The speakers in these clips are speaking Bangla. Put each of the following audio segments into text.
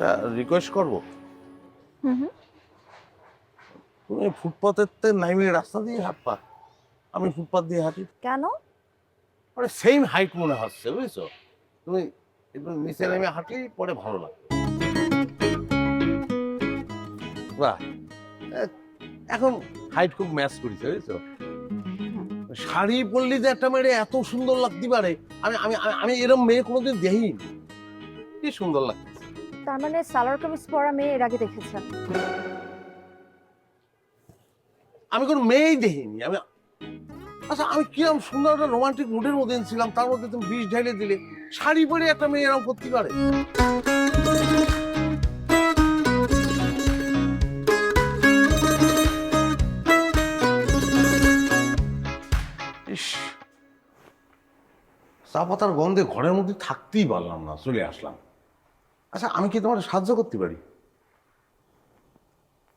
একটা রিকোয়েস্ট করবো। হুম হুম। তুমি ফুটপাতের নাইমে রাস্তা দিয়ে হাঁটবা, আমি ফুটপাত দিয়ে হাঁটি, কেন? মানে সেম হাইট মনে হচ্ছে, বুঝছো? তুমি একটু নিচে নেমে হাঁটি, পরে ভালো লাগবে। বাহ, এ- এখন হাইট খুব ম্যাচ করেছে, বুঝছো? শাড়ি পরলি যে একটা মেয়ে এত সুন্দর লাগতে পারে, আমি আমি আমি এরকম মেয়ে কোনোদিন দেখিনি। কি সুন্দর লাগছে! তার মানে সালোয়ার কামিজ পরা মেয়ে এর আগে দেখেছেন? আমি কোনো মেয়েই দেখিনি। আচ্ছা, আমি কিরম সুন্দর একটা রোমান্টিক মুডের মধ্যে ছিলাম, তার মধ্যে তুমি বিষ ঢেলে দিলে। শাড়ি পরে একটা মেয়ে এরকম করতে পারে? ইস, চা পাতার গন্ধে ঘরের মধ্যে থাকতেই পারলাম না, চলে আসলাম। আচ্ছা, আমি কি তোমার সাহায্য করতে পারি?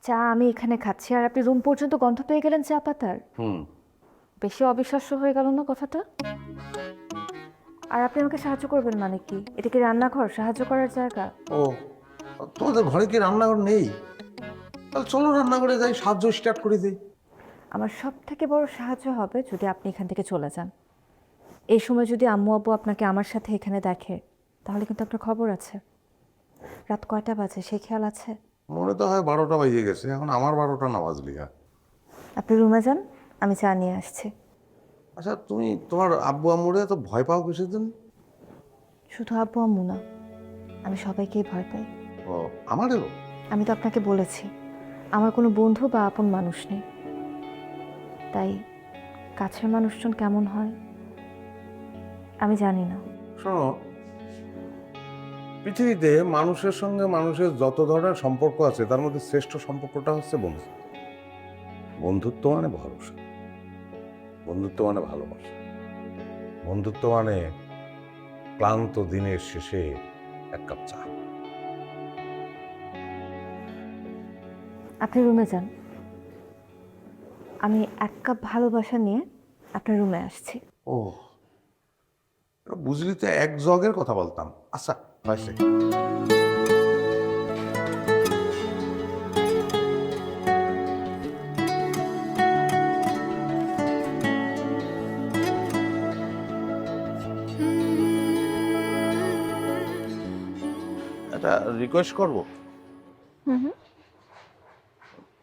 চা আমি এখানে খাচ্ছি আর আপনি রুম পর্যন্ত গন্ধ পেয়ে গেলেন চা পাতার? হুম। বেশি অবিশ্বাস্য হয়ে গেল না কথাটা? আর আপনি আমাকে সাহায্য করবেন মানে কি? এটা কি রান্নাঘর, সাহায্য করার জায়গা? ও, তোমাদের ঘরে কি রান্নাঘর নেই? তাহলে চলো রান্নাঘরে যাই, সাহায্য স্টার্ট করে দিই। আমার সব থেকে বড় সাহায্য হবে যদি আপনি এখান থেকে চলে যান। এই সময় যদি আম্মু আব্বু আপনাকে আমার সাথে এখানে দেখে, তাহলে কিন্তু আপনার খবর আছে। রাত কয়টা বাজে সেই খেয়াল আছে? মনে তো হয় 12টা বাজে গেছে, এখন আমার 12টা না বাজলি। আপনি রুমে যান, আমি চা নিয়ে আসছি। আচ্ছা, তুমি তোমার আব্বু আম্মুরে তো ভয় পাও কিসের জন্য? শুধু আব্বু আম্মু না, আমি সবাইকেই ভয় পাই। ও, আমারও। আমি তো আপনাকে বলেছি আমার কোনো বন্ধু বা আপন মানুষ নেই, তাই কাছের মানুষজন কেমন হয় আমি জানি না। শোনো, পৃথিবীতে মানুষের সঙ্গে মানুষের যত ধরনের সম্পর্ক আছে, তার মধ্যে শ্রেষ্ঠ সম্পর্কটা হচ্ছে বন্ধুত্ব। বন্ধুত্ব মানে ভরসা, বন্ধুত্ব মানে ভালোবাসা, বন্ধুত্ব মানে ক্লান্ত দিনের শেষে এক কাপ চা। আপনি রুমে যান, আমি এক কাপ ভালোবাসা নিয়ে আপনার রুমে আসছি। ও, বুঝলি তো, এক জগের কথা বলতাম। আচ্ছা, হয়েছে। একটা রিকোয়েস্ট করবো। হুম হুম।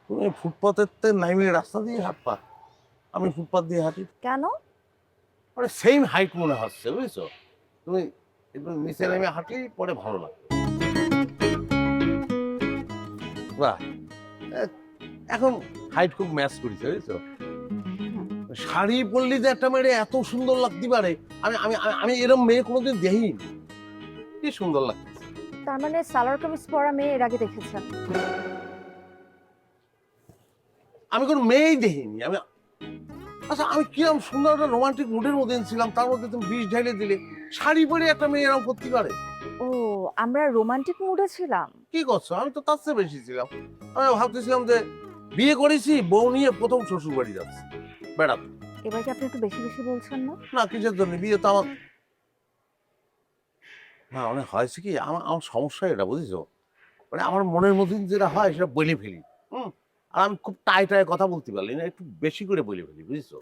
তুমি ফুটপাতের নাইমে রাস্তা দিয়ে হাঁটবা, আমি ফুটপাত দিয়ে হাঁটি, কেন? মানে সেম হাইট মনে হচ্ছে, বুঝছো? তুমি একটু নিচে নেমে হাঁটি, পরে ভালো লাগবে। বাহ, এ- এখন হাইট খুব ম্যাচ করেছে, বুঝছো? শাড়ি পরলি যে একটা মেয়ে এত সুন্দর লাগতে পারে, আমি আমি আমি এরকম মেয়ে কোনোদিন দেখিনি। কি সুন্দর লাগছে! তার মানে সালোয়ার কামিজ পরা মেয়ে এর আগে দেখেছেন? আমি কোনো মেয়েই দেখিনি। আচ্ছা, আমি কিরম সুন্দর একটা রোমান্টিক মুডের মধ্যে ছিলাম, তার মধ্যে তুমি বিষ ঢেলে দিলে। শাড়ি পরে একটা মেয়ে এরকম করতে পারে? ও, আমরা রোমান্টিক মুডে ছিলাম। কি করছো? আমি তো তার চেয়ে বেশি ছিলাম। আমি ভাবতেছিলাম যে বিয়ে করেছি, বউ নিয়ে প্রথম শ্বশুর বাড়ি যাচ্ছি বেড়াতে। এবার কি আপনি একটু বেশি বেশি বলছেন না? না, কিসের জন্য? বিয়ে তো আমার না, মানে হয়েছে কি, আমার আমার সমস্যা এটা, বুঝেছো? মানে আমার মনের মধ্যে যেটা হয় সেটা বলে ফেলি। হুম। আর আমি খুব টাই টাই কথা বলতে পারলি না, একটু বেশি করে বলে ফেলি, বুঝেছো?